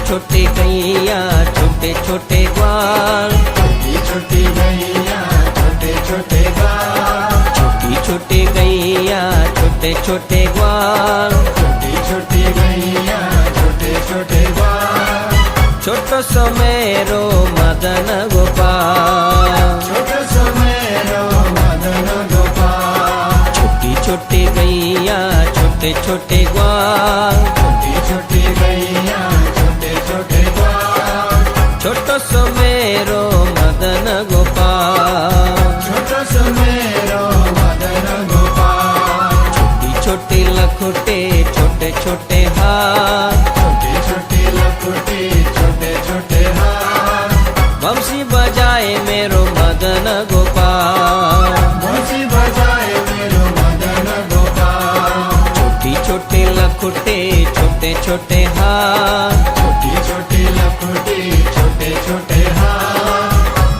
छोटे गैया छोटे छोटे ग्वाल, छोटी छोटी गैया छोटे छोटे ग्वाल, छोटी छोटी गैया छोटे छोटे ग्वाल, छोटी छोटी गैया छोटे छोटे ग्वाल, छोटो सो मेरो मदन गोपाल, छोटो सो मेरो मदन गोपाल, छोटी छोटी गैया छोटे छोटे ग्वाल, छोटी छोटी गैया छोटे छोटे ग्वाल, छोटो सो मेरो मदन गोपाल, छोटो सो मेरो मदन गोपाल, छोटी छोटी लखोटे छोटे छोटे हाथ, छोटी छोटी लखोटी छोटे छोटे हाथ, बंसी बजाए मेरो मदन गोपाल, बंसी बजाए मेरो मदन गोपाल, छोटी छोटी लखोटे छोटे छोटे हाथ, छोटी छोटी लखोटी छोटे छोटे हाथ,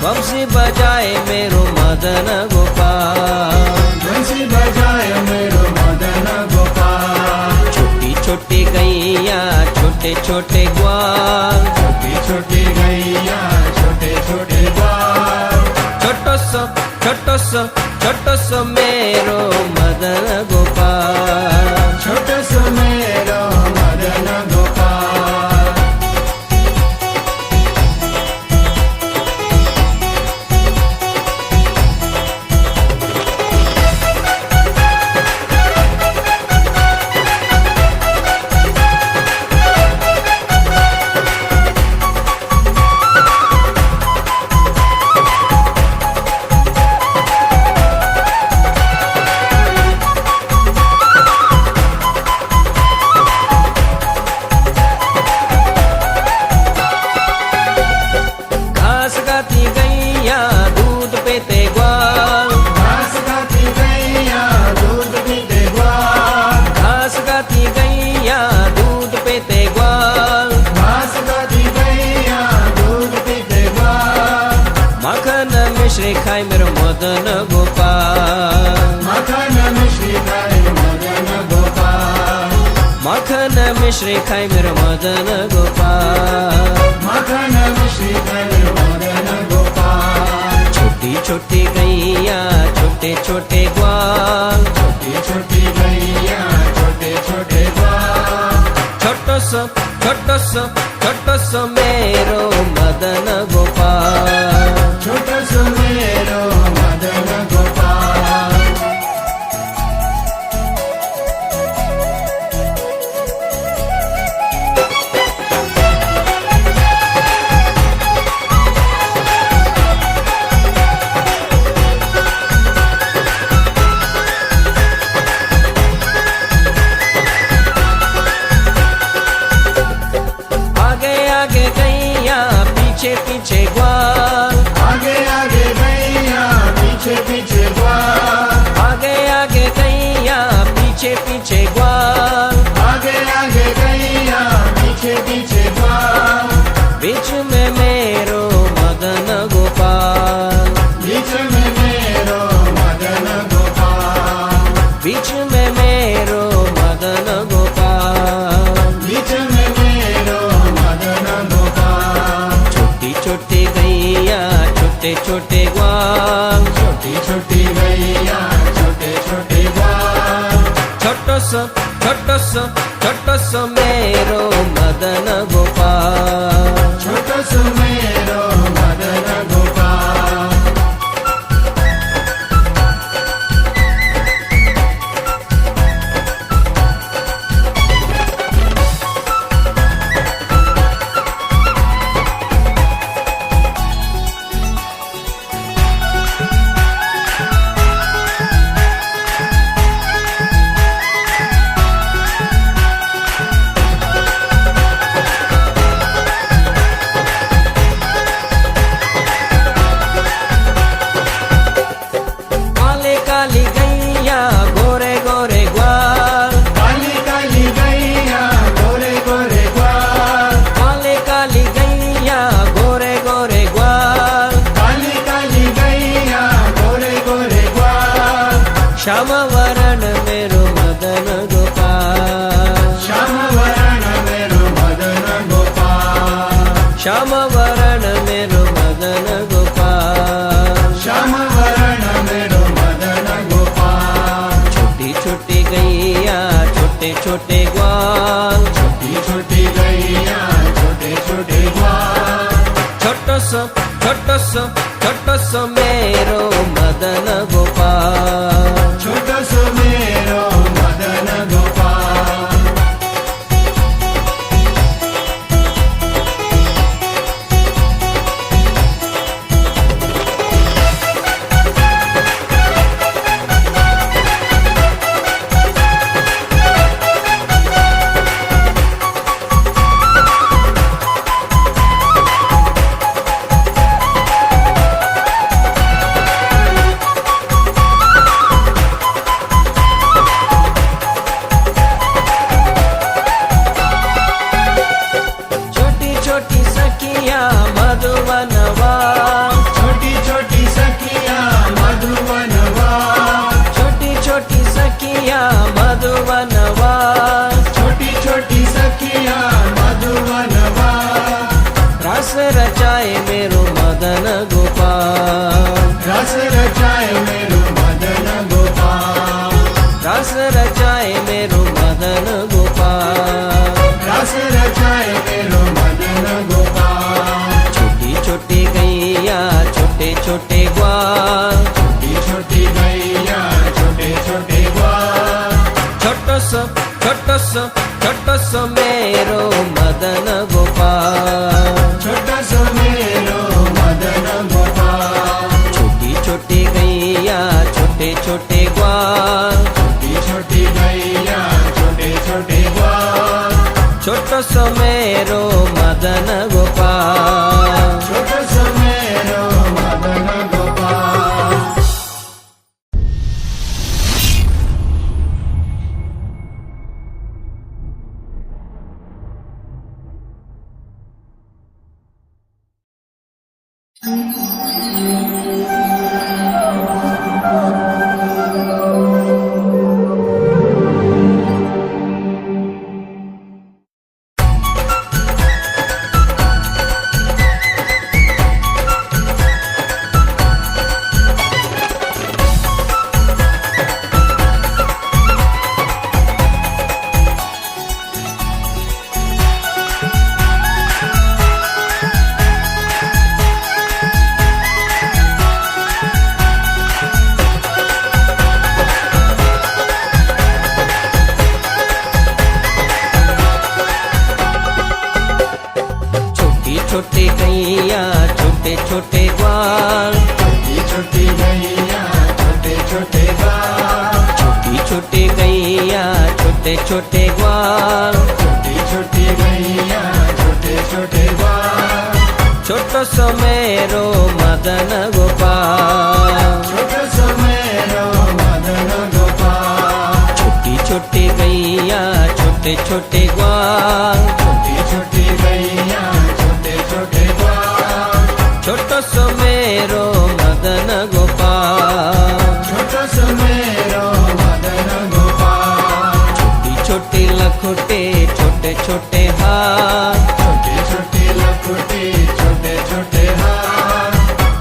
बंसी बजाए मेरो मदन गोपाल, बंसी बजाए मेरो मदन गोपाल, छोटी छोटी गैया छोटे छोटे ग्वाल, छोटी छोटी गैया छोटे छोटे ग्वाल, छोटो सो मेरो मदन गोपाल, छोटो सो मेरो मदन गोपाल, घास खाती गैया दूध पीते ग्वाल, घास खाती गैया दूध पीते ग्वाल, घास खाती गैया दूध पीते ग्वाल, घास खाती गैया दूध पीते ग्वाल, माखन मिश्री खाए मेरो मदन गोपाल, मखन मिश्री खाए मदन गोपाल, माखन मिश्री खाए मेरो मदन गोपाल, मखन मिश्री खाए मदन गोपाल, छोटी छोटी गैया छोटे छोटे ग्वाल, छोटी छोटी गैया छोटे छोटे ग्वाल, छोटो सो मेरो मदन गोपाल, छोटो सो मेरो मदन गोपाल, आगे आगे गैया पीछे पीछे ग्वाल, आगे आगे गैया पीछे पीछे ग्वाल, आगे आगे गैया पीछे पीछे ग्वाल, आगे आगे गैया पीछे पीछे ग्वाल, बीच में मेरो मदन गोपाल, बीच में मेरो मदन गोपाल, बीच में मेरो मदन गोपाल, बीच में मेरो मदन गोपाल, छोटी छोटी गैया छोटे छोटे ग्वाल, छोटी छोटी गैया छोटे छोटे ग्वाल, छोटो सो मेरो मदन गोपाल, छोटो सो मेरो मदन गोपाल, श्याम वरण मेरो मदन गोपाल, श्याम वरण मेरो मदन गोपाल, श्याम वरण मेरो मदन गोपाल, श्याम वरण मेरो मदन गोपाल। छोटी छोटी गैया छोटे छोटे ग्वाल, छोटी छोटी गैया छोटे छोटे ग्वाल, छोटो सो मेरो मदन गोपाल। छोटो सो मेरो मदन गोपाल। छोटी छोटी सखिया मधुवनवा, छोटी छोटी सखिया मधुवनवा, छोटी छोटी सखिया मधुवनवा, छोटी छोटी सखिया मधुवनवा। रस रचाए मेरो मदन गोपाल, रस रचाए मेरो मदन गोपाल, रस रचाए मेरो मदन गोपाल। रस रचाए मेरो मदन गोपाल। छोटी छोटी गैया छोटे छोटे ग्वाल, छोटी छोटी गैया छोटे छोटे ग्वाल, छोटो सो मेरो मदन गोपाल। छोटा सो मेरो मदन गोपाल। छोटी छोटी गैया छोटे छोटे ग्वाल, छोटी छोटी गैया छोटे छोटे ग्वाल, छोटो सो मेरो मदन गोपाल। छोटा सो मेरो मदन गोपाल। छोटी गैया छोटे छोटे ग्वाल, छोटी छोटी गैया छोटे छोटे ग्वाल, छोटी छोटी गैया छोटे छोटे ग्वाल। छोटी छोटी गैया छोटे छोटे ग्वाल, छोटो सो मेरो मदन गोपाल। छोटा सो मेरो मदन गोपाल। छोटी छोटी गैया छोटे छोटे ग्वाल, छोटी छोटी गैया छोटे छोटे ग्वाल, छोटो सो मेरो मदन गोपाल। छोटा सो मेरो मदन गोपाल। छोटी छोटी लखोटे छोटे छोटे हाथ, छोटी छोटी लखोटी छोटे छोटे हाथ,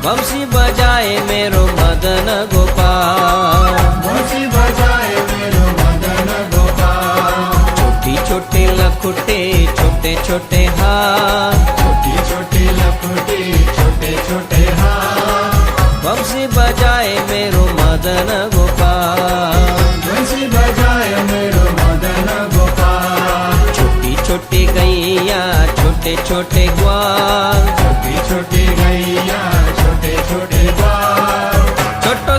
बंसी बजाए मेरो मदन गोपाल। बंसी बजाए मेरो मदन गोपाल। छोटी छोटी लखोटे छोटे छोटे हाथ, छोटी छोटी लखोटी छोटे छोटे हाथ, बंसी बजाए मेरो मदन गोपाल। बंसी बजाए मेरो मदन गोपाल। छोटी छोटी गैया छोटे छोटे ग्वाल, छोटी छोटी गैया छोटे छोटे ग्वाल, छोटो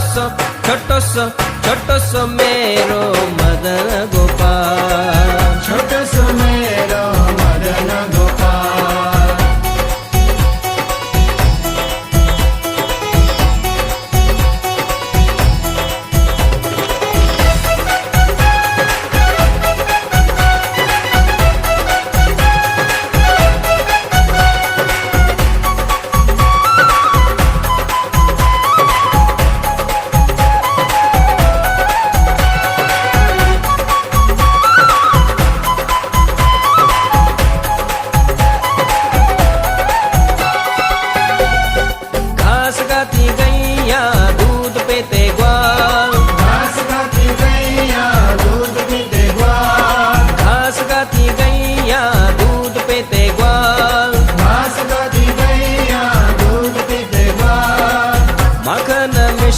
सो मेरो मदन गोपाल। छोटा सो मेरो मदन गोपाल।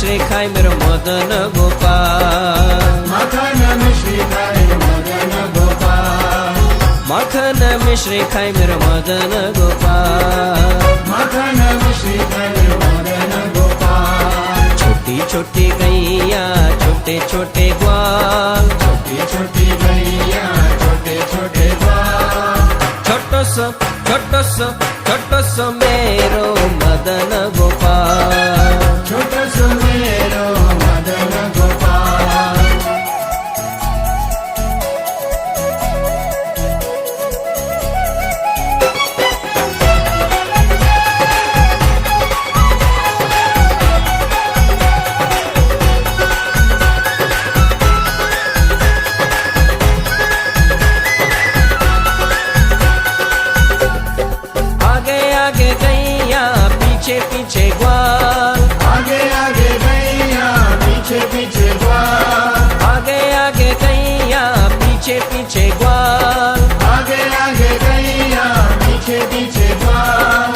मिश्री खाए मेरो मदन गोपाल माखन मिश्री खाए मदन गोपाल माखन मिश्री खाए मेरो मदन गोपाल माखन मिश्री खाए मदन गोपाल छोटी छोटी गैया छोटे छोटे ग्वाल छोटी छोटी गैया छोटे छोटे ग्वाल छोटो सो मेरो मदन गोपाल छोटो सो मेरो मदन गोपाल आगे आगे गैया पीछे पीछे ग्वाल आगे आगे गैया पीछे पीछे ग्वाल आगे आगे गैया पीछे पीछे ग्वाल आगे आगे गैया पीछे पीछे ग्वाल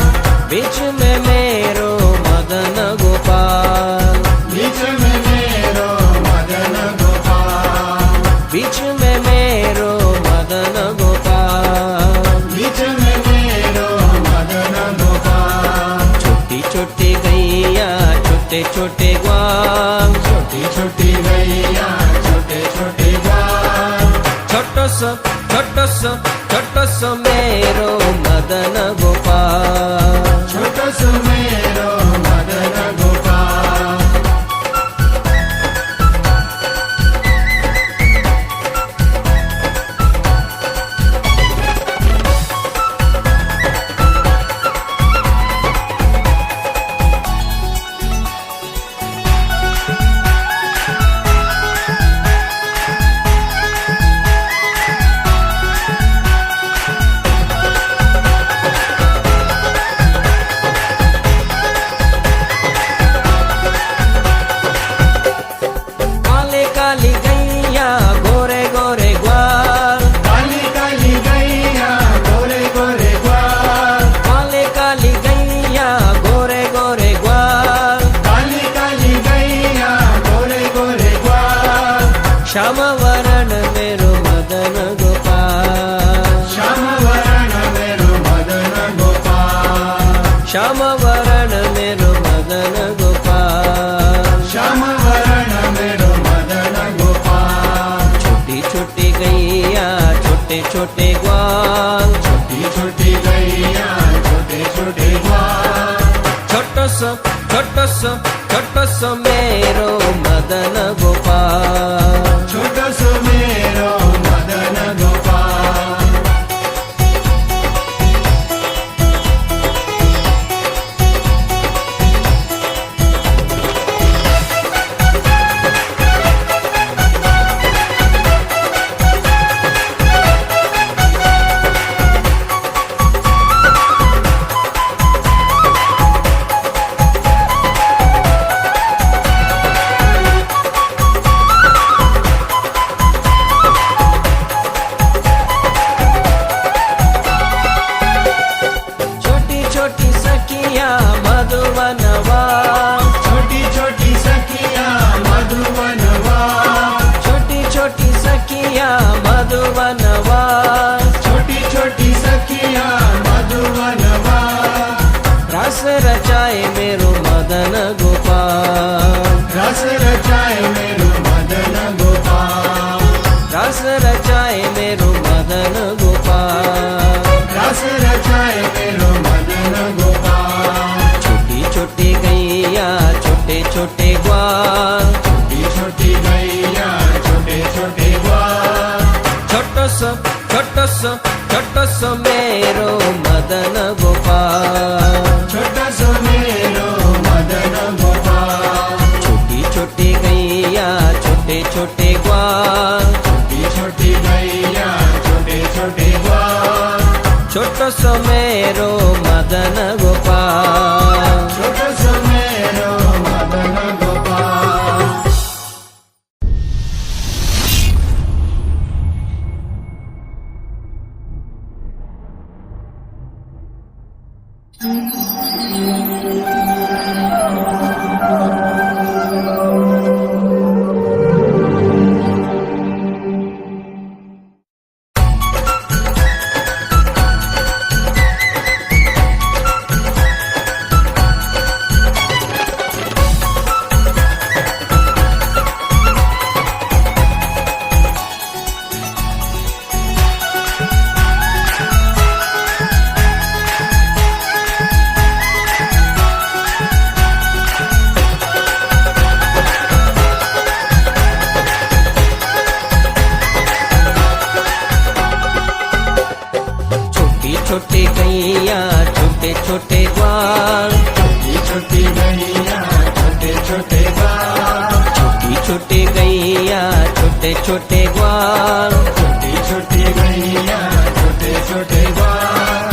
बीच में मेरो मदन गोपाल बीच में मेरो मदन गोपाल बीच में मेरो मदन गोपाल बीच में मेरो मदन गोपाल छोटी छोटी गैया छोटे छोटे ग्वाल छोटी छोटी गैया छोटे छोटे ग्वाल छोटो सो मेरो मदन गोपाल छोटो सो मेरो मदन गोपाल काले काली गैया गोरे गोरे ग्वाल काली काली गैया गोरे गोरे ग्वाल काले काली गैया गोरे गोरे ग्वाल काली काली गैया गोरे गोरे ग्वाल श्याम वरण मेरो मदन गोपाल श्याम वरण मेरो मदन गोपाल श्याम वरण मेरो मदन गोपाल श्याम वरण मेरो मदन गोपाल छोटी छोटी गैया छोटे छोटे ग्वाल छोटी छोटी गैया छोटे छोटे ग्वाल छोटो सो मेरो मदन गोपाल छोटो सो मेरो मदन गोपाल छोटी छोटी सखिया मधुवनवा छोटी छोटी सखिया मधुवनवा छोटी छोटी सखिया मधुवनवा छोटी छोटी सखिया मधुवनवा रस रचाए मेरो मदन गोपाल रस रचाए मेरो मदन गोपाल रस रचाए मेरो मदन गोपाल रस रचाए मेरो मदन गोपाल छोटी छोटी गैया छोटे छोटे ग्वाल छोटी छोटी गैया छोटे छोटे ग्वाल छोटो सो मेरो मदन गोपाल छोटा सो मेरो मदन गोपाल छोटी छोटी गैया छोटे छोटे ग्वाल छोटी छोटी गैया छोटे छोटे ग्वाल छोटो सो मेरो मदन गोपाल छोटा सो मेरो मदन गोपाल छोटे छोटे ग्वाल, छोटी छोटी गैया छोटे छोटे ग्वाल,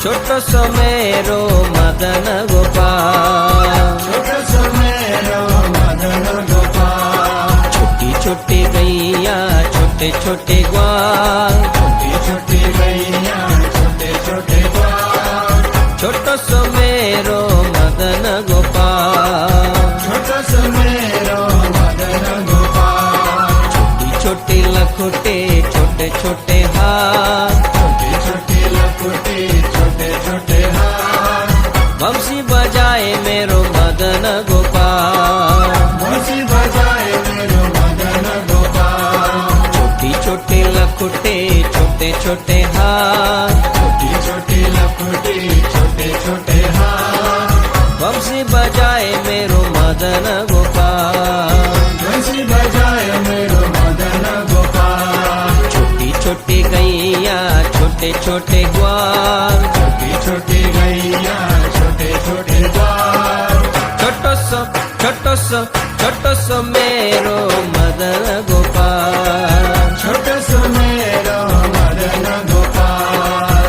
छोटो सो मेरो मदन गोपाल। छोटो सो मेरो मदन गोपाल, छोटी छोटी गैया छोटे छोटे ग्वाल, छोटी छोटी गैया छोटे छोटे ग्वाल, छोटो सो मेरो मदन गोपाल। छोटो सो मेरो मदन गोपाल, छोटी छोटी लखोटे छोटे छोटे हाथ, छोटी छोटी लकुटी छोटे छोटे हाथ, बंसी बजाए मेरो मदन गोपाल। बंसी बजाए मेरो मदन गोपाल, छोटी छोटी लखोटे छोटे छोटे हाथ, छोटी छोटी लकुटी छोटे छोटे हाथ, बंसी बजाए मेरो मदन गोपाल। बंसी बजाए मेरो मदन गोपाल, छोटी छोटी गैया छोटे छोटे ग्वाल, छोटी छोटी गैया छोटे छोटे ग्वाल, छोटो सो मेरो मदन गोपाल। छोटो सो मेरो मदन गोपाल।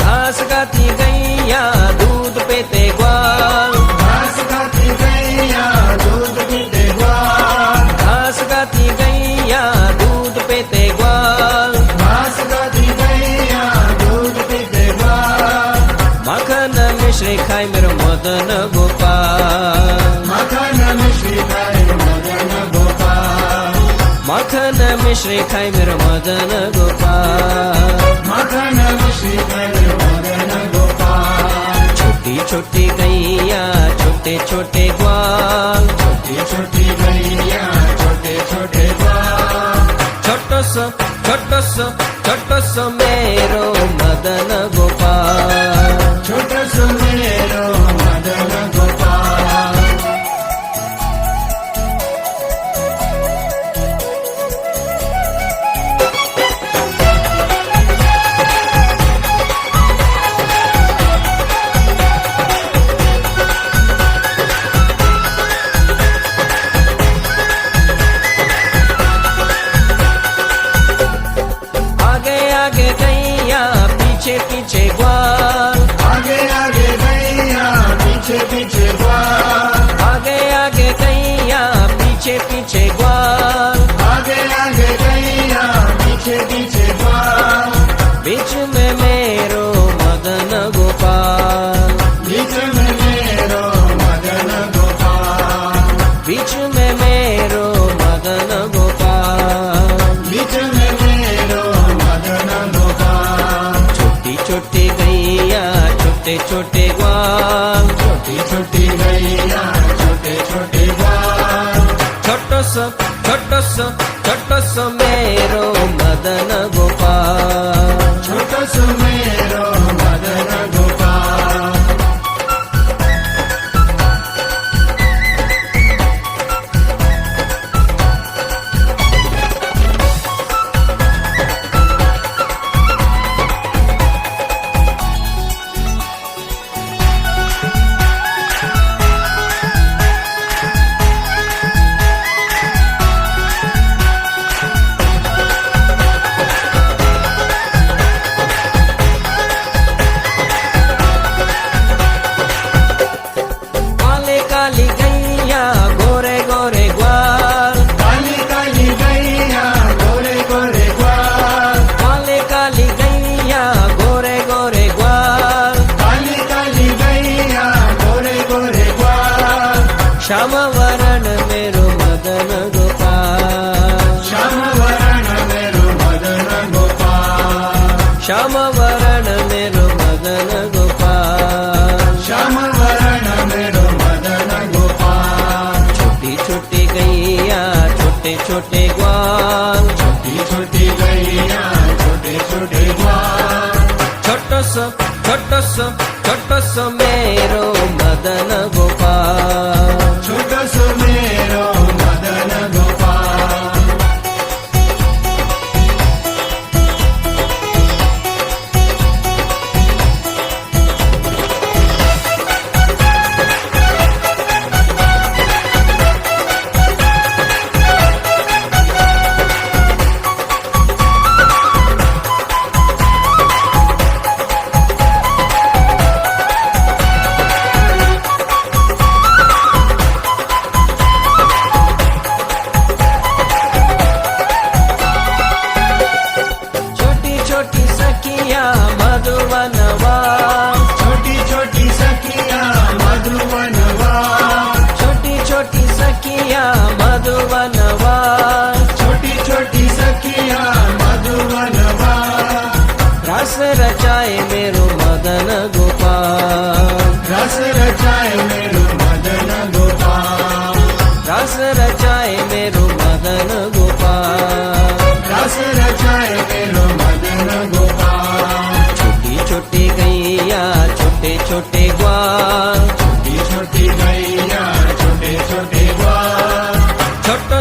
घास खाती गैया दूध पीते ग्वाल, घास खाती गैया दूध पीते ग्वाल, घास खाती गैया दूध पीते ग्वाल। घास खाती गैया दूध पीते ग्वाल, माखन मिश्री खाए मेरो मदन गोपाल। मखन मिश्री खाए मदन गोपाल, माखन मिश्री खाए मेरो मदन गोपाल। मखन मिश्री खाए मदन गोपाल, छोटी छोटी गैया छोटे छोटे ग्वाल, छोटी छोटी गैया छोटे छोटे ग्वाल, छोटो सो मेरो मदन गोपाल। छोटो सो मेरो मदन गोपाल। आगे आगे गैया पीछे पीछे ग्वाल, आगे आगे गैया पीछे पीछे ग्वाल, आगे आगे गैया पीछे पीछे ग्वाल। आगे आगे गैया पीछे पीछे ग्वाल, बीच में मेरो मदन गोपाल। बीच में मेरो मदन गोपाल, बीच में मेरो मदन गोपाल। बीच में मेरो मदन गोपाल, छोटी छोटी गैया छोटे छोटे ग्वाल, छोटी छोटी गैया छोटे छोटे ग्वाल, छोटो सो मेरो मदन गोपाल। छोटो सो मेरो मदन गोपाल। काले काली गैया गोरे गोरे ग्वाल, काली काली गैया गोरे गोरे ग्वाल, काले काली गैया गोरे गोरे ग्वाल। काली काली गैया गोरे गोरे ग्वाल, श्याम वरण मेरो मदन गोपाल। श्याम वरण मेरो मदन गोपाल, श्याम वरण मेरो मदन गोपाल। श्याम वरण मेरो मदन गोपाल, छोटी छोटी गैया छोटे ग्वाल, छोटी छोटी गैया छोटे छोटे ग्वाल, छोटो सो मेरो मदन गोपाल। छोटो सो मेरो मदन गोपाल। छोटी छोटी सखिया मधुवनवाल, छोटी छोटी सखिया मधुवनवाल, छोटी छोटी सखिया मधुवनवाल। छोटी छोटी सखिया मधुवनवाल। रस रचाए मेरो मदन गोपाल, रस रचाए मेरो मदन गोपाल, रस रचाए मेरो मदन गोपाल। रस रचाए मेरो मदन गोपाल। छोटी छोटी गैया छोटे छोटे ग्वाल, छोटी छोटी गैया छोटे छोटे ग्वाल, छोटो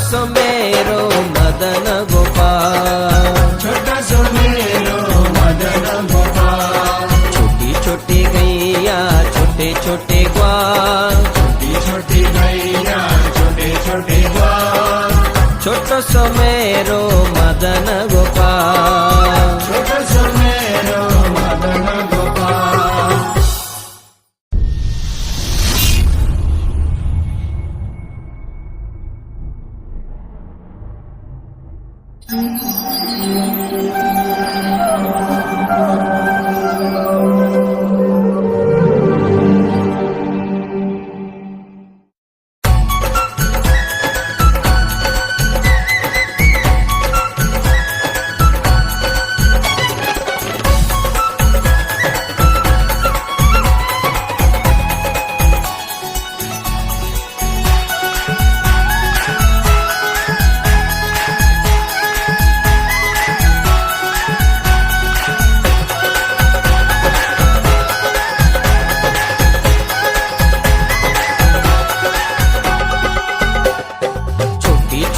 सो मेरो मदन गोपाल। छोटा सो मेरो मदन गोपाल। छोटी छोटी गैया छोटे छोटे ग्वाल, छोटी छोटी गैया छोटे छोटे ग्वाल, छोटो सो मेरो मदन गोपाल। छोटा सो मेरो मदन गोपाल।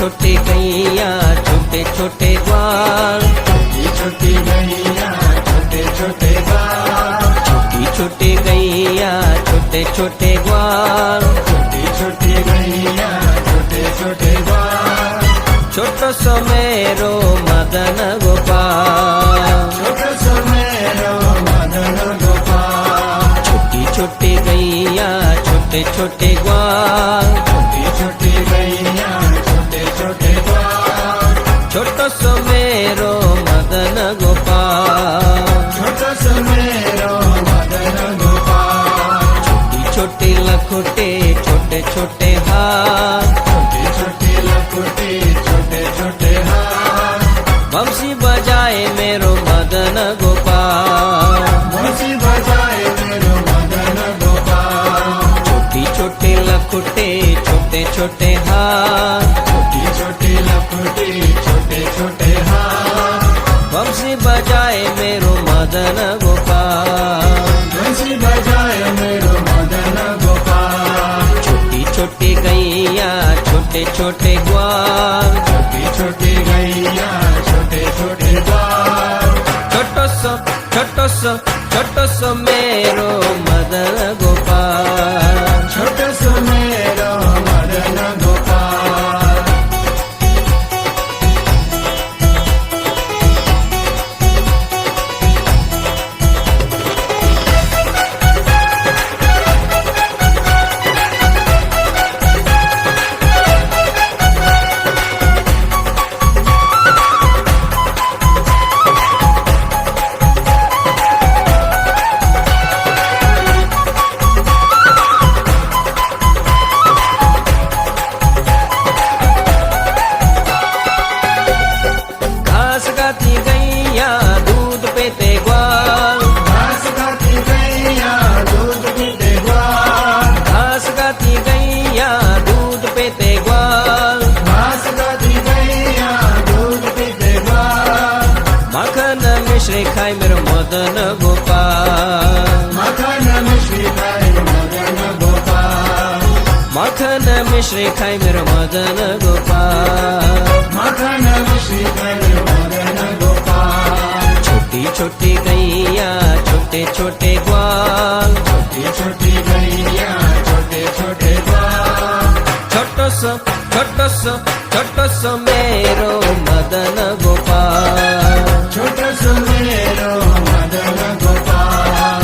छोटी गैया छोटे छोटे ग्वाल, छोटी छोटी गैया छोटे छोटे ग्वाल, छोटी छोटी गैया छोटे छोटे ग्वाल। छोटी छोटी गैया छोटे छोटे ग्वाल, छोटो सो मेरो मदन गोपाल। छोटा सो मेरो मदन गोपाल। छोटी छोटी गैया छोटे छोटे ग्वाल, छोटी छोटी गैया छोटे छोटे ग्वाल, छोटो सो मेरो मदन गोपाल। छोटा सो मेरो मदन गोपाल। छोटी छोटी लखोटे छोटे छोटे हाथ, छोटी छोटी लकुटी छोटे छोटे हाथ, बंसी बजाए मेरो मदन गोपाल। बंसी बजाए मेरो मदन गोपाल। छोटी छोटी लखोटे छोटे छोटे हाथ, छोटी छोटी लकुटी छोटे छोटे हाथ, बंसी बजाए मेरो मदन गोपाल। बंसी बजाए मेरो मदन गोपाल। छोटी छोटी गैया छोटे छोटे ग्वाल, छोटी छोटी गैया छोटे छोटे ग्वाल, छोटो सो मेरो मदन गोपाल। छोटा सो मेरो मदन गोपाल। गोपाल माखन मिश्री खाए मदन गोपाल माखन मिश्री खाई मेरो मदन गोपाल माखन मिश्री खाए मदन गोपाल छोटी छोटी गैया छोटे छोटे ग्वाल छोटी छोटी गैया छोटे छोटे ग्वाल छोटो सो मेरो मदन गोपाल छोटो सो मेरो मदन गोपाल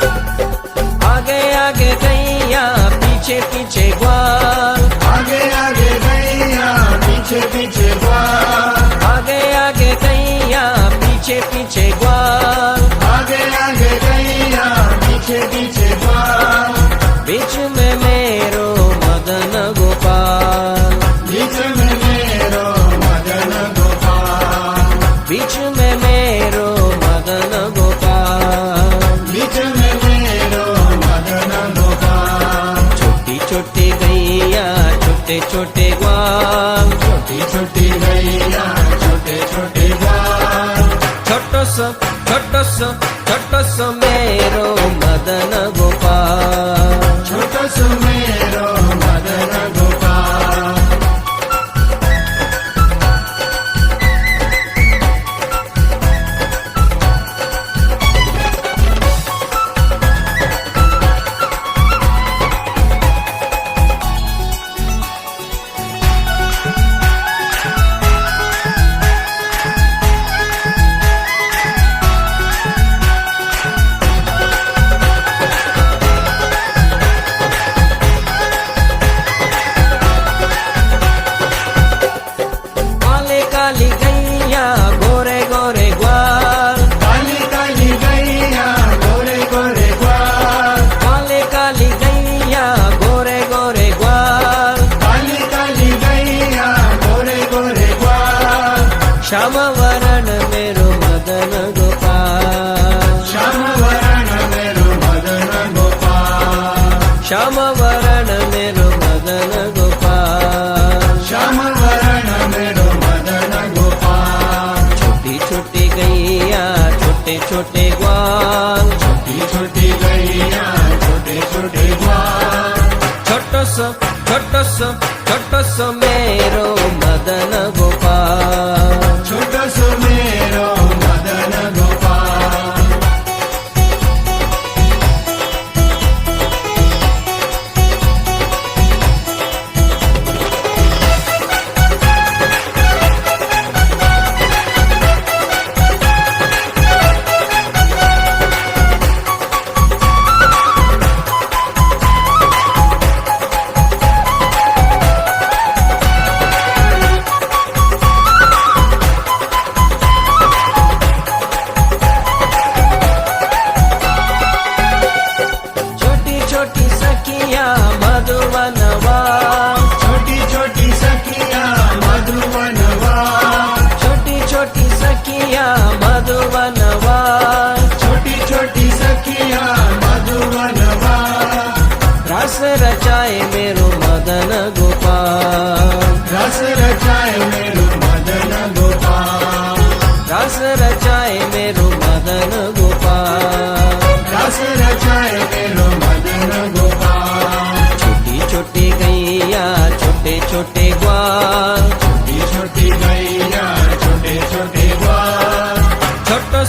आगे आगे गैया पीछे पीछे ग्वाल आगे आगे गैया पीछे पीछे ग्वाल आगे आगे गैया पीछे पीछे ग्वाल आगे आगे गैया पीछे पीछे ग्वाल बीच में मेरो मदन गोपाल बीच में मेरो मदन गोपाल बीच में मेरो मदन गोपाल बीच में मेरो मदन गोपाल छोटी छोटी गैया छोटे छोटे ग्वाल छोटी छोटी गैया छोटे छोटे ग्वाल छोटो सो मेरो मदन गोपाल छोटो सो मेरो मदन गोपाल काले काली गैया गोरे गोरे ग्वाल काली काली गैया गोरे गोरे ग्वाल काले काली गैया गोरे गोरे ग्वाल काली काली गैया गोरे गोरे ग्वाल श्याम वरण मेरो मदन गोपाल श्याम वरण मेरो मदन गोपाल श्याम वरण मेरो मदन गोपाल श्याम वरण मेरो मदन गोपाल छोटी छोटी गैया छोटे छोटे ग्वाल छोटी छोटी गैया छोटे छोटे ग्वाल छोटो सो मेरो मदन गोपाल छोटो सो मेरो मदन गोपाल छोटी छोटी सखिया मधुवनवा छोटी छोटी सखिया मधुवनवा छोटी छोटी सखिया मधुवनवा छोटी छोटी सखिया मधुवनवा रस रचाए मेरो मदन गोपाल रस रचाए मेरो मदन गोपाल रस रचाए मेरो मदन गोपाल रस रचाए मेरो मदन गोपाल छोटी छोटी गैया छोटे छोटे ग्वाल छोटी छोटी गैया छोटे छोटे ग्वाल छोटो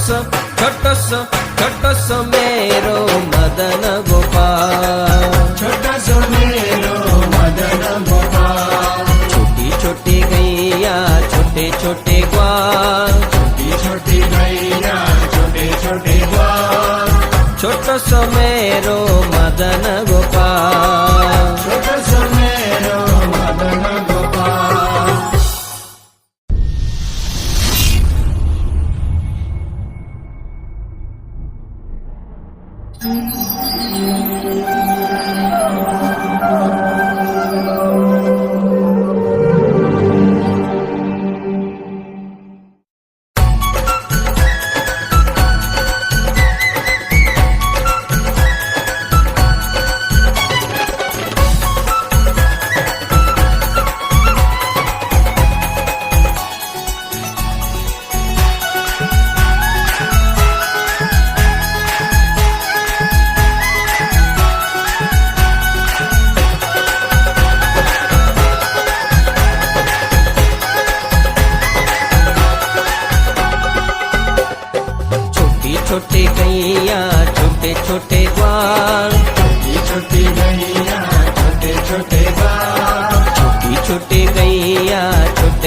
सो मेरो मदन गोपाल छोटा सो मेरो मदन गोपाल छोटी छोटी गैया छोटे छोटे ग्वाल छोटी छोटी गैया छोटे छोटे ग्वाल छोटो सो मेरो मदन गोपाल छोटा सो मेरो मदन गोपाल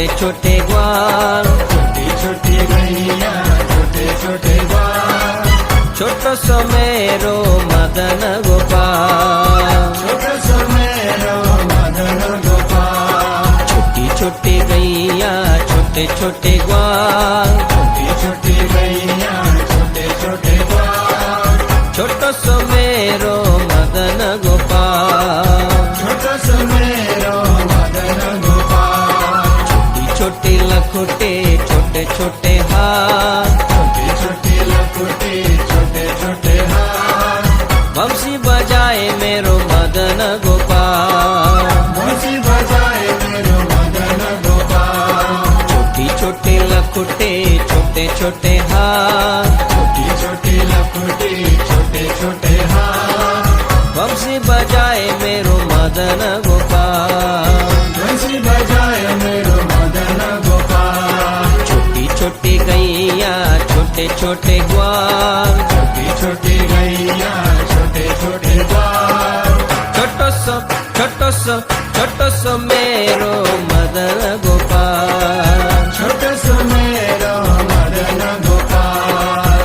छोटे छोटे ग्वाल, छोटी छोटी गैया छोटे छोटे ग्वाल, छोटो सो मेरो मदन गोपाल, छोटो सो मेरो मदन गोपाल, छोटी छोटी गैया छोटे छोटे ग्वाल, छोटी छोटी गैया छोटे छोटे ग्वाल, छोटो सो मेरो मदन गोपाल, छोटो सो मेरो मदन गोपाल, छोटी छोटी लखोटे छोटे छोटे हाथ, छोटी छोटी लकुटी छोटे छोटे हाथ, बंसी बजाए मेरो मदन गोपाल, बंसी बजाए मेरो मदन गोपाल, छोटी छोटी लखोटे छोटे छोटे हाथ, छोटी छोटी लकुटी छोटे छोटे हाथ, बंसी बजाए मेरो मदन गोपाल, बंसी बजाए मेरो मदन गोपाल, छोटी छोटी गैया छोटे छोटे ग्वाल, छोटी छोटी गैया छोटे छोटे ग्वाल, छोटो सो मेरो मदन गोपाल, छोटो सो मेरो मदन गोपाल,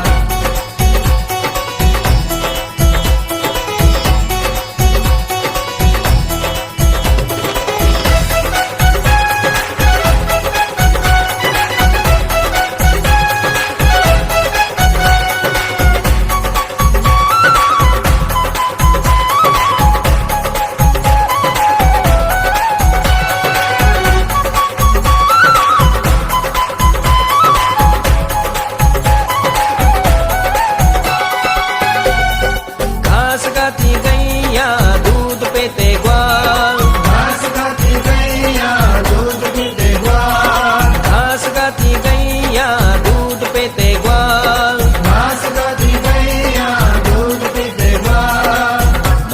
घास खाती गैया दूध पेते ग्वाल, घास खाती गैया दूध पीते ग्वाल, घास खाती गैया दूध पेते ग्वाल, घास खाती गैया दूध पीते ग्वाल,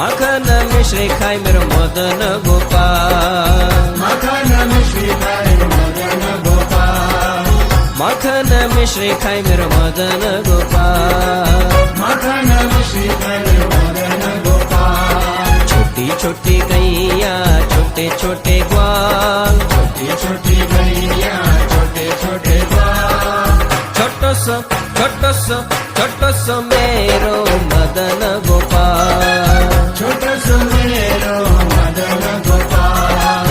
माखन मिश्री खाई मेरो मदन गोपाल, मखन मिश्री खाए मदन गोपाल, माखन मिश्री खाई मेरो मदन गोपाल, मखन मिश्री खाए मदन गोपाल, छोटी छोटी गैया छोटे छोटे ग्वाल, छोटी छोटी गैया छोटे छोटे ग्वाल, छोटो सो मेरो मदन गोपाल, छोटो सो मेरो मदन गोपाल,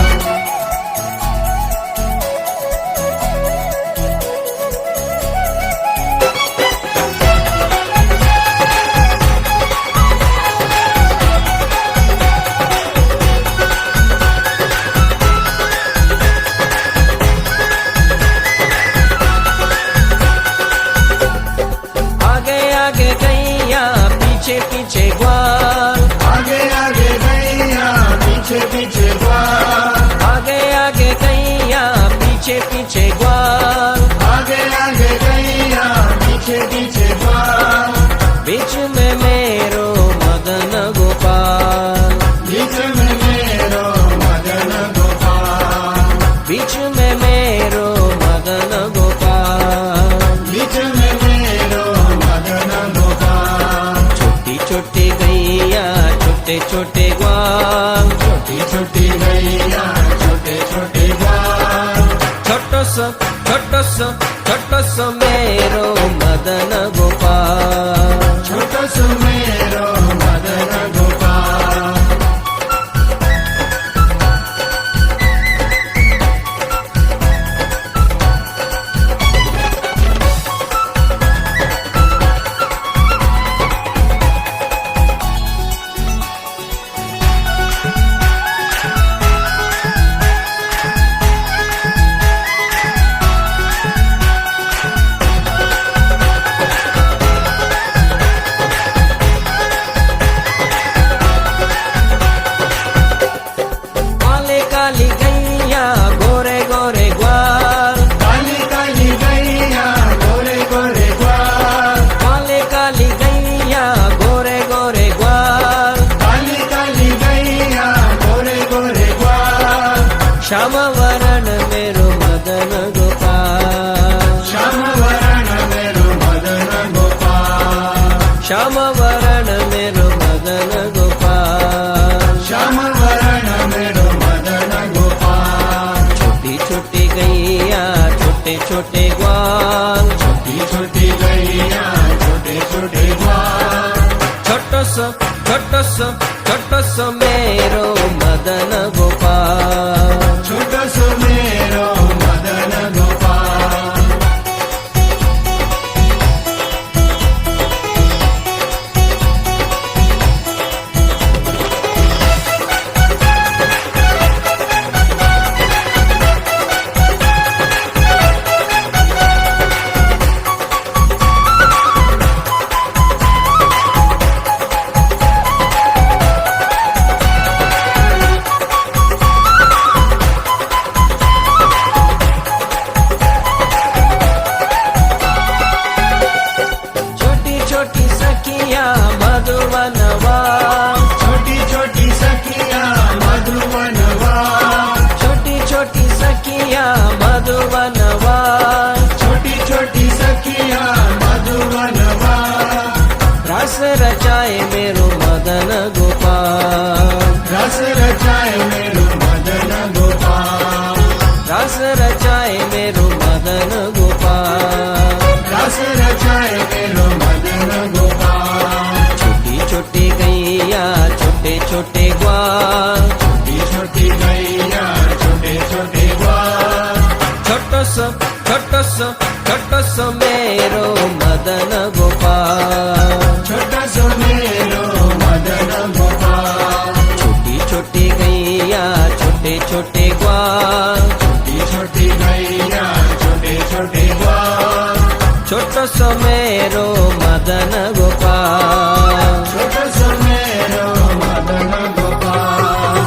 आगे आगे गैया पीछे पीछे ग्वाल, आगे आगे गैया पीछे पीछे ग्वाल, आगे आगे गैया पीछे पीछे ग्वाल, आगे आगे गैया पीछे पीछे ग्वाल, बीच में मेरो मदन गोपाल, बीच में मेरो मदन गोपाल, बीच में मेरो मदन गोपाल, बीच में मेरो मदन गोपाल, छोटी छोटी गैया छोटे छोटे ग्वाल, छोटी छोटी गैया छोटे छोटे ग्वाल, छोटो सो मेरो मदन गोपाल, छोटो सो मेरो मदन गोपाल, काले काली गैया गोरे गोरे ग्वाल, काली काली गैया गोरे गोरे ग्वाल, काले काली गैया गोरे गोरे ग्वाल, काली काली गैया गोरे गोरे ग्वाल, श्याम वरण मेरो मदन गोपाल, श्याम वरण मेरो मदन गोपाल, श्याम वरण मेरो मदन गोपाल, श्याम वरण मेरो मदन गोपाल, छोटी छोटी गैया गैया छोटे छोटे ग्वाल, छोटी छोटी गैया छोटे छोटे ग्वाल, छोटो सो मेरो मदन गोपाल। छोटो सो मेरो मदन गोपाल। छोटी छोटी सखिया मधुवनवा, छोटी छोटी सखिया मधुवनवा, छोटी छोटी सखिया मधुवनवा, छोटी छोटी सखिया मधुवनवा, रस रचाए मेरो मदन गोपाल, रस रचाए मेरो मदन गोपाल, रस रचाए मेरो मदन गोपाल। रस रचाए मेरो मदन गोपाल। छोटी छोटी गैया छोटे छोटे ग्वाल, छोटी छोटी गैया छोटे छोटे ग्वाल, छोटो सो मेरो मदन गोपाल। छोटा सो मेरो मदन गोपाल। छोटी छोटी गैया छोटे छोटे ग्वाल, छोटी छोटी गैया छोटे छोटे ग्वाल, छोटो सो मेरो मदन गोपाल। छोटा सो मेरो मदन गोपाल।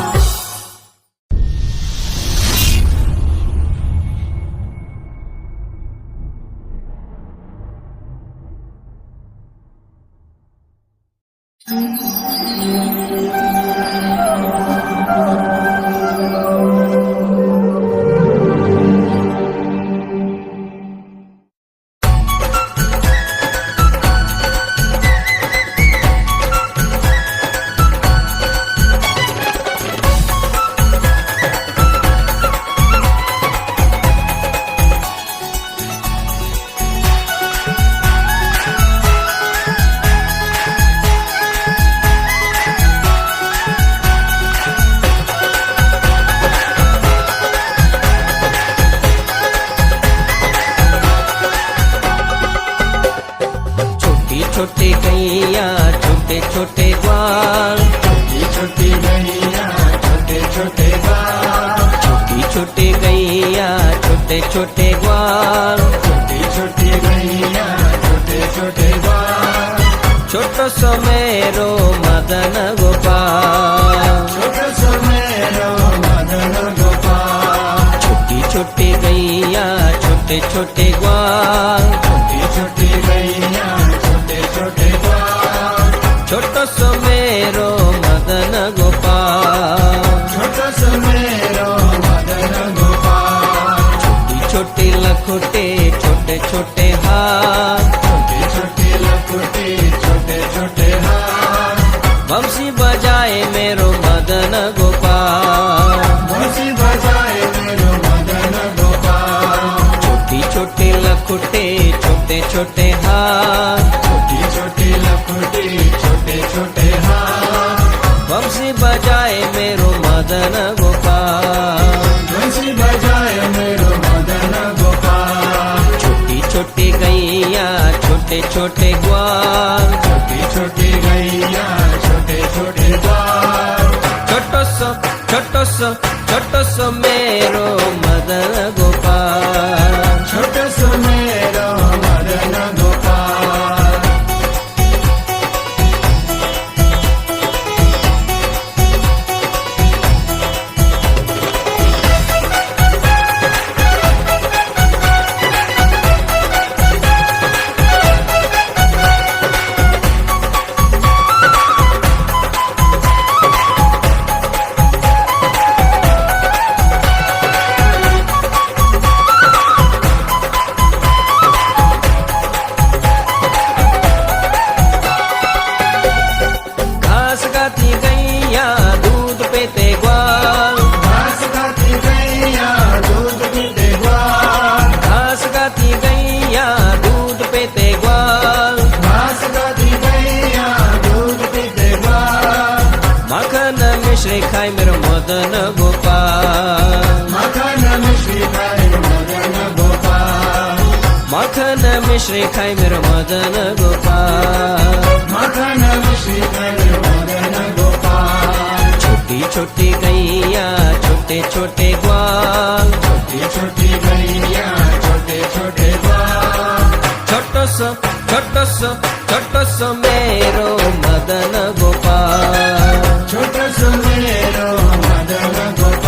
छोटी गैया छोटे छोटे ग्वाल, छोटी छोटी गैया छोटे छोटे ग्वाल, छोटी छोटी गैया छोटे छोटे ग्वाल, छोटी छोटी गैया छोटे छोटे ग्वाल, छोटो सो मेरो मदन गोपाल। छोटा सो मेरो मदन गोपाल। छोटी छोटी गैया छोटे छोटे ग्वाल, छोटी छोटी गैया छोटे छोटे ग्वाल, छोटो सो मेरो मदन गोपाल। छोटा सो मेरो मदन गोपाल। छोटी छोटी लखोटे छोटे छोटे हाथ, छोटी छोटी लखोटी छोटे छोटे हाथ, बंसी बजाए मेरो मदन गोपाल। बंसी बजाए मेरो मदन गोपाल। छोटी छोटी लखोटे छोटे छोटे हाथ, छोटी छोटी लखोटी छोटे छोटे हाथ, बंसी बजाए मेरो मदन गोपाल। बंसी बजाए मेरो मदन गोपाल। छोटी छोटी गैया छोटे छोटे ग्वाल, छोटी छोटी गैया छोटे छोटे ग्वाल, छोटो सो मेरो मदन गोपाल। छोटा सो मेरो मदन गोपाल। माखन मिश्री खाई मेरो मदन गोपाल, माखन मिश्री खाई मेरो मदन गोपाल। छोटी छोटी गैया छोटे छोटे ग्वाल, छोटी छोटी गैया छोटे छोटे ग्वाल। छोटो सो मेरो मदन गोपाल, छोटो सो मेरो मदन गोपाल।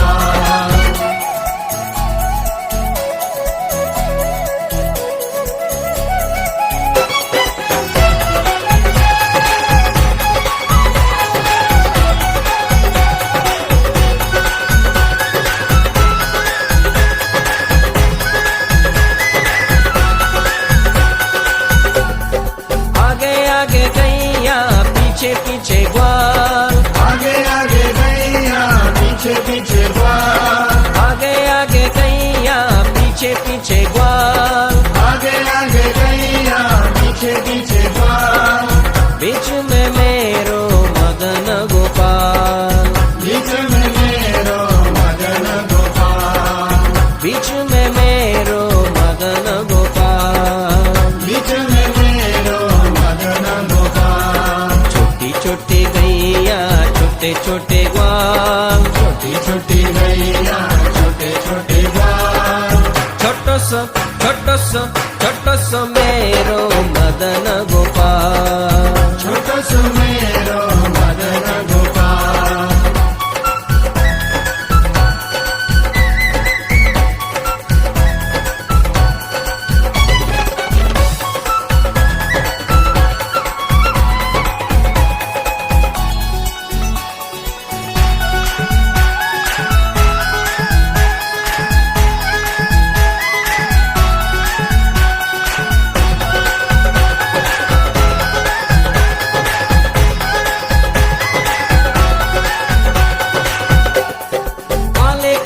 पीछे पीछे ग्वाल, आगे आगे गैया पीछे पीछे ग्वाल। आगे आगे गैया पीछे पीछे ग्वाल, आगे आगे गैया पीछे पीछे ग्वाल। बीच में मेरो मदन गोपाल, बीच में मेरो मदन गोपाल। बीच में मेरो मदन गोपाल, बीच में मेरो मदन गोपाल। छोटी छोटी गैया छोटे छोटे ग्वाल, छोटी छोटी गैया छोटे छोटे ग्वाल। छोटो सो मेरो मदन गोपाल, छोटो सो मेरो मदन गोपाल।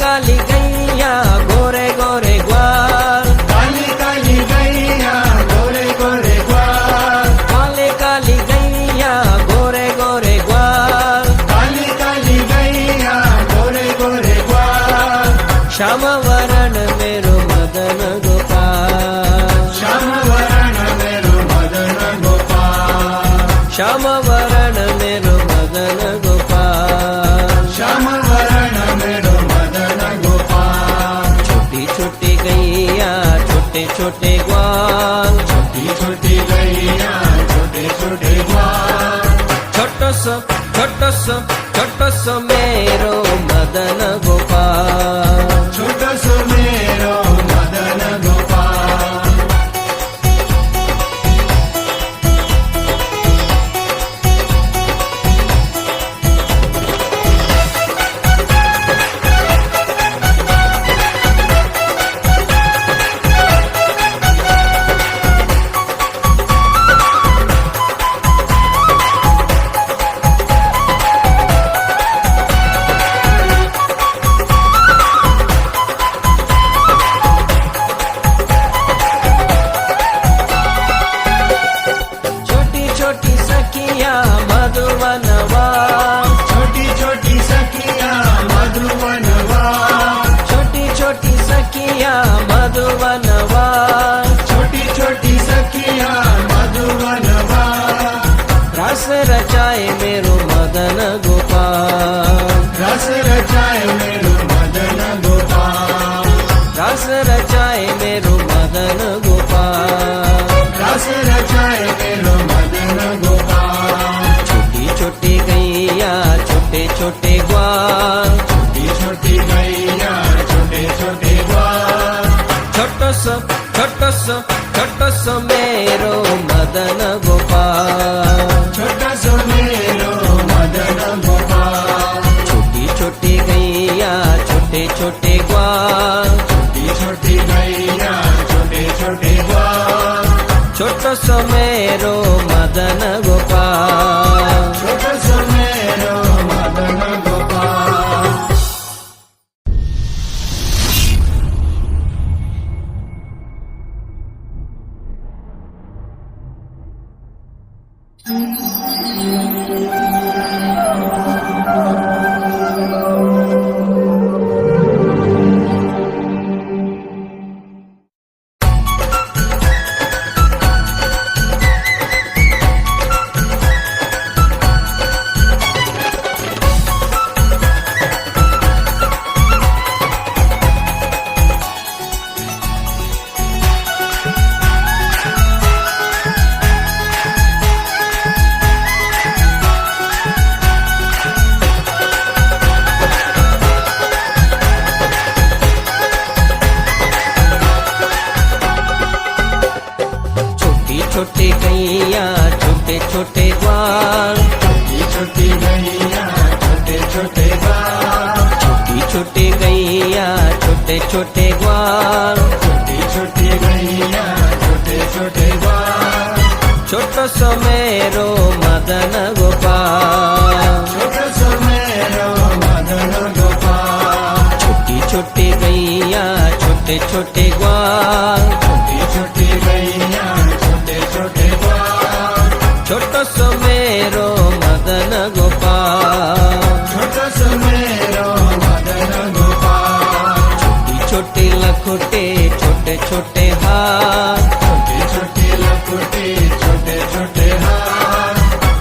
काली गैया गोरे गोरे ग्वाल, काली काली गैया गोरे गोरे ग्वाल। काले काली गैया गोरे गोरे ग्वाल, काली काली गैया गोरे गोरे ग्वाल। श्याम वरण मेरो मदन गोपाल, श्याम वरण मेरो मदन गोपाल। श्याम वरण मेरो मदन गोपाल, श्याम वरण मेरो मदन गोपाल। छोटी छोटी गैया छोटे छोटे ग्वाल, छोटी छोटी गैया छोटे छोटे ग्वाल। छोटो सो मेरो मदन गोपाल, छोटो सो मेरो मदन गोपाल। छोटी छोटी सखिया मधुवनवा, छोटी छोटी सखिया मधुवनवा। छोटी छोटी सखिया मधुवनवा, छोटी छोटी सखिया मधुवनवा। रस रचाए मेरो मदन गोपाल, रस रचाए मेरो मदन गोपाल। रस रचाए मेरो मदन गोपाल, रस रचाए मेरो मदन गोपाल। छोटी छोटी गैया छोटे छोटे ग्वाल, छोटी छोटी गैया छोटे छोटे ग्वाल। छोटो सो मेरो मदन गोपाल, छोटा सो मेरो मदन गोपाल। छोटी छोटी गैया छोटे छोटे ग्वाल, छोटी छोटी गैया छोटे छोटे ग्वाल। छोटो सो मेरो मदन गोपाल, छोटा सो मेरो मदन गोपाल। छोटे ग्वाल, छोटी छोटी गैया छोटे छोटे ग्वाल, छोटो सो मेरो मदन गोपाल। छोटा सा मेरो मदन गोपाल, छोटी छोटी गैया छोटे छोटे ग्वाल, छोटी छोटी गैया छोटे छोटे ग्वाल, छोटो सो मेरो मदन गोपाल। छोटा सा मेरो मदन गोपाल, छोटी छोटी लखोटे छोटे छोटे हाथ, छोटी छोटी लकुटी छोटे छोटे हाथ,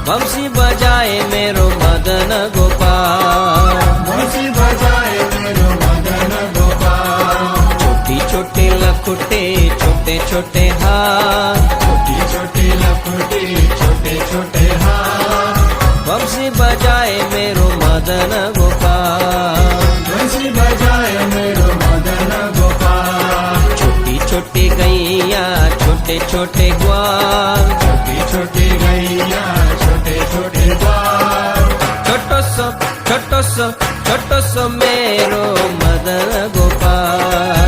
बंसी बजाए मेरो मदन गोपाल। बंसी बजाए मेरो मदन गोपाल, छोटी छोटी लखोटे छोटे छोटे हाथ, छोटी छोटी लकुटी छोटे छोटे हाथ, बंसी बजाए मेरो मदन गोपाल। बंसी बजाए मेरो मदन गोपाल, छोटी छोटी गैया छोटे छोटे ग्वाल, छोटी छोटी गैया छोटे छोटे ग्वाल, छोटो सो मेरो मदन गोपाल।